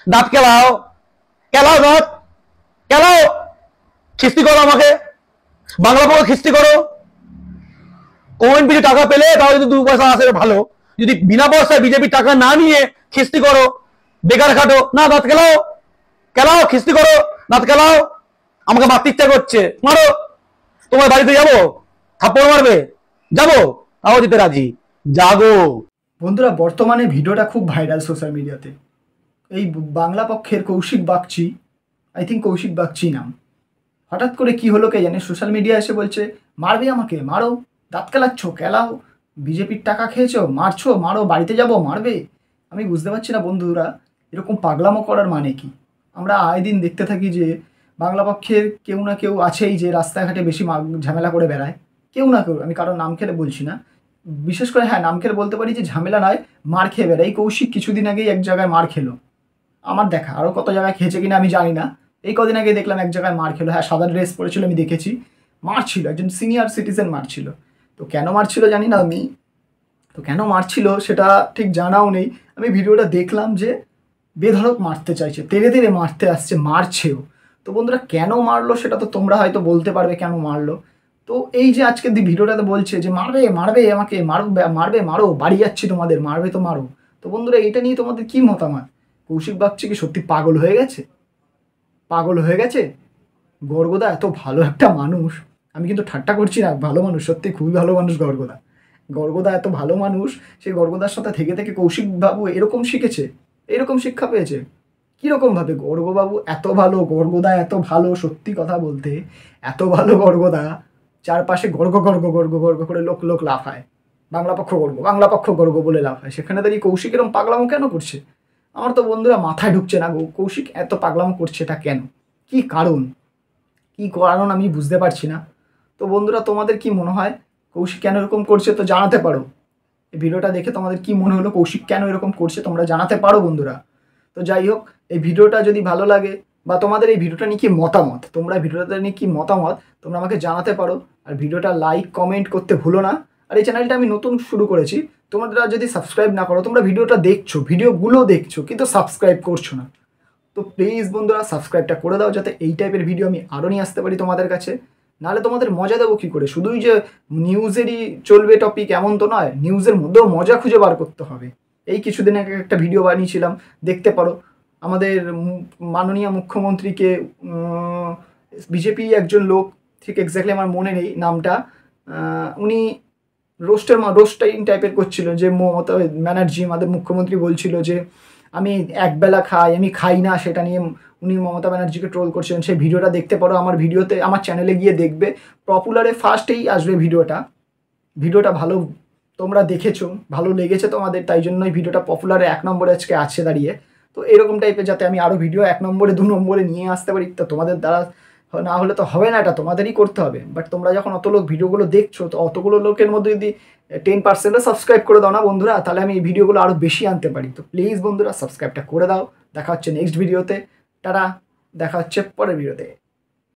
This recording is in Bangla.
দাঁত কেলাও, কেলাও দাঁত, কেলাও, খিস্তি করো আমাকে, বাংলা পক্ষ খিস্তি করো। কমেন্ট পিছু টাকা পেলে তাহলে যদি 2 পয়সা আসে ভালো, যদি বিনা পয়সায় বিজেপি টাকা না নিয়ে খিস্তি করো, বেকার খাটো না, দাঁত কেলাও, কেলাও, খিস্তি করো, দাঁত কেলাও। আমাকে মারতে ইচ্ছা করছে, মারো, তোমার বাড়িতে যাবো, থাপ্পড় মারবে, যাবো, তাও যেতে রাজি, জাগো। বন্ধুরা, বর্তমানে ভিডিওটা খুব ভাইরাল সোশ্যাল মিডিয়াতে। এই বাংলা পক্ষের কৌশিক বাগচি, আই থিঙ্ক কৌশিক বাগচি নাম, হঠাৎ করে কি হলো কে জানে, সোশ্যাল মিডিয়া এসে বলছে মারবে আমাকে, মারো, দাঁত কেলাচ্ছ, কেলাও, বিজেপির টাকা খেয়েছো, মারছো, মারো, বাড়িতে যাবো, মারবে। আমি বুঝতে পারছি না বন্ধুরা, এরকম পাগলামো করার মানে কি? আমরা আয় দিন দেখতে থাকি যে বাংলা পক্ষের কেউ না কেউ আছেই যে রাস্তাঘাটে বেশি ঝামেলা করে বেড়ায়, কেউ না কেউ, আমি কারোর নাম খেলে বলছি না, বিশেষ করে হ্যাঁ নাম খেলে বলতে পারি যে ঝামেলা নয়, মার খেয়ে বেড়ায়। এই কৌশিক কিছুদিন আগেই এক জায়গায় মার খেলো, আমার দেখা, আরও কত জায়গায় খেয়েছে কিনা আমি জানি না। এই কদিন আগে দেখলাম এক জায়গায় মার খেলো, হ্যাঁ সাদা ড্রেস পরেছিল, আমি দেখেছি, মারছিল, একজন সিনিয়র সিটিজেন মারছিল। তো কেন মারছিল জানি না আমি, তো কেন মারছিল সেটা ঠিক জানাও নেই। আমি ভিডিওটা দেখলাম যে বেধড়ক মারতে চাইছে, তেড়ে তেড়ে মারতে আসছে, মারছেও। তো বন্ধুরা কেন মারলো সেটা তো তোমরা হয়তো বলতে পারবে কেন মারলো। তো এই যে আজকে ভিডিওটাতে বলছে যে মারবে, মারবে আমাকে, মারবে, মারো, বাড়ি যাচ্ছি তোমাদের, মারবে তো মারো। তো বন্ধুরা এটা নিয়ে তোমাদের কি মতামত? কৌশিক বাগচি কি সত্যি পাগল হয়ে গেছে? পাগল হয়ে গেছে? গর্গদা এত ভালো একটা মানুষ, আমি কিন্তু ঠাট্টা করছি না, ভালো মানুষ, সত্যি খুবই ভালো মানুষ গর্গদা। গর্গদা এত ভালো মানুষ, সেই গর্গদার সাথে থেকে থেকে কৌশিক বাবু এরকম শিখেছে, এরকম শিক্ষা পেয়েছে। কীরকমভাবে? গর্গবাবু এত ভালো, গর্গদা এত ভালো, সত্যি কথা বলতে এত ভালো গর্গদা, চারপাশে গর্গ গর্গ গর্গ গর্গ করে লোক লোক লাফায়, বাংলা পক্ষ গর্গ, বাংলা পক্ষ গর্গ বলে লাফায়, সেখানে দাঁড়িয়ে কৌশিক এরকম পাগলামো কেন করছে? আমার তো বন্ধুরা মাথায় ঢুকছে না গো, কৌশিক এত পাগলামো করছে এটা কেন? কি কারণ? কি কারণ আমি বুঝতে পারছি না। তো বন্ধুরা তোমাদের কি মনে হয় কৌশিক কেন এরকম করছে? তো জানাতে পারো, এই ভিডিওটা দেখে তোমাদের কি মনে হলো, কৌশিক কেন এরকম করছে তোমরা জানাতে পারো বন্ধুরা। তো যাই হোক, এই ভিডিওটা যদি ভালো লাগে বা তোমাদের এই ভিডিওটা নিয়ে কি মতামত, তোমরা ভিডিওটা নিয়ে কি মতামত তোমরা আমাকে জানাতে পারো। আর ভিডিওটা লাইক কমেন্ট করতে ভুলো না। আর এই চ্যানেলটা আমি নতুন শুরু করেছি, তোমরা যদি সাবস্ক্রাইব না করো, তোমরা ভিডিওটা দেখছো, ভিডিওগুলো দেখছো কিন্তু সাবস্ক্রাইব করছো না, তো প্লিজ বন্ধুরা সাবস্ক্রাইবটা করে দাও, যাতে এই টাইপের ভিডিও আমি আরও নিয়ে আসতে পারি তোমাদের কাছে। নাহলে তোমাদের মজা দেবো কী করে? শুধুই যে নিউজেরই চলবে টপিক এমন তো নয়, নিউজের মধ্যেও মজা খুঁজে বার করতে হবে। এই কিছুদিন আগে একটা ভিডিও বানিয়েছিলাম, দেখতে পারো। আমাদের মাননীয় মুখ্যমন্ত্রীকে বিজেপি একজন লোক, ঠিক এক্স্যাক্টলি আমার মনে নেই নামটা, উনি রোস্টাইন টাইপের করছিল, যে মমতা ব্যানার্জি আমাদের মুখ্যমন্ত্রী বলছিল যে আমি একবেলা খাই, আমি খাই না, সেটা নিয়ে উনি মমতা ব্যানার্জিকে ট্রোল করছিলেন। সেই ভিডিওটা দেখতে পারো আমার ভিডিওতে, আমার চ্যানেলে গিয়ে দেখবে, পপুলারে ফার্স্টেই আসবে ভিডিওটা ভালো, তোমরা দেখেছো, ভালো লেগেছে তোমাদের, তাই জন্যই ভিডিওটা পপুলারে 1 নম্বরে আজকে আছে দাঁড়িয়ে। তো এরকম টাইপের যাতে আমি আরও ভিডিও 1 নম্বরে 2 নম্বরে নিয়ে আসতে পারি, তো তোমাদের দ্বারা না হলে তো হবে না, এটা তোমাদেরই করতে হবে। বাট তোমরা যখন অত লোক ভিডিওগুলো দেখছো, তো অতগুলো লোকের মধ্যে যদি 10% সাবস্ক্রাইব করে দাও না বন্ধুরা, তাহলে আমি এই ভিডিওগুলো আরও বেশি আনতে পারি। তো প্লিজ বন্ধুরা সাবস্ক্রাইবটা করে দাও। দেখা হচ্ছে নেক্সট ভিডিওতে, টাটা, দেখা হচ্ছে পরের ভিডিওতে।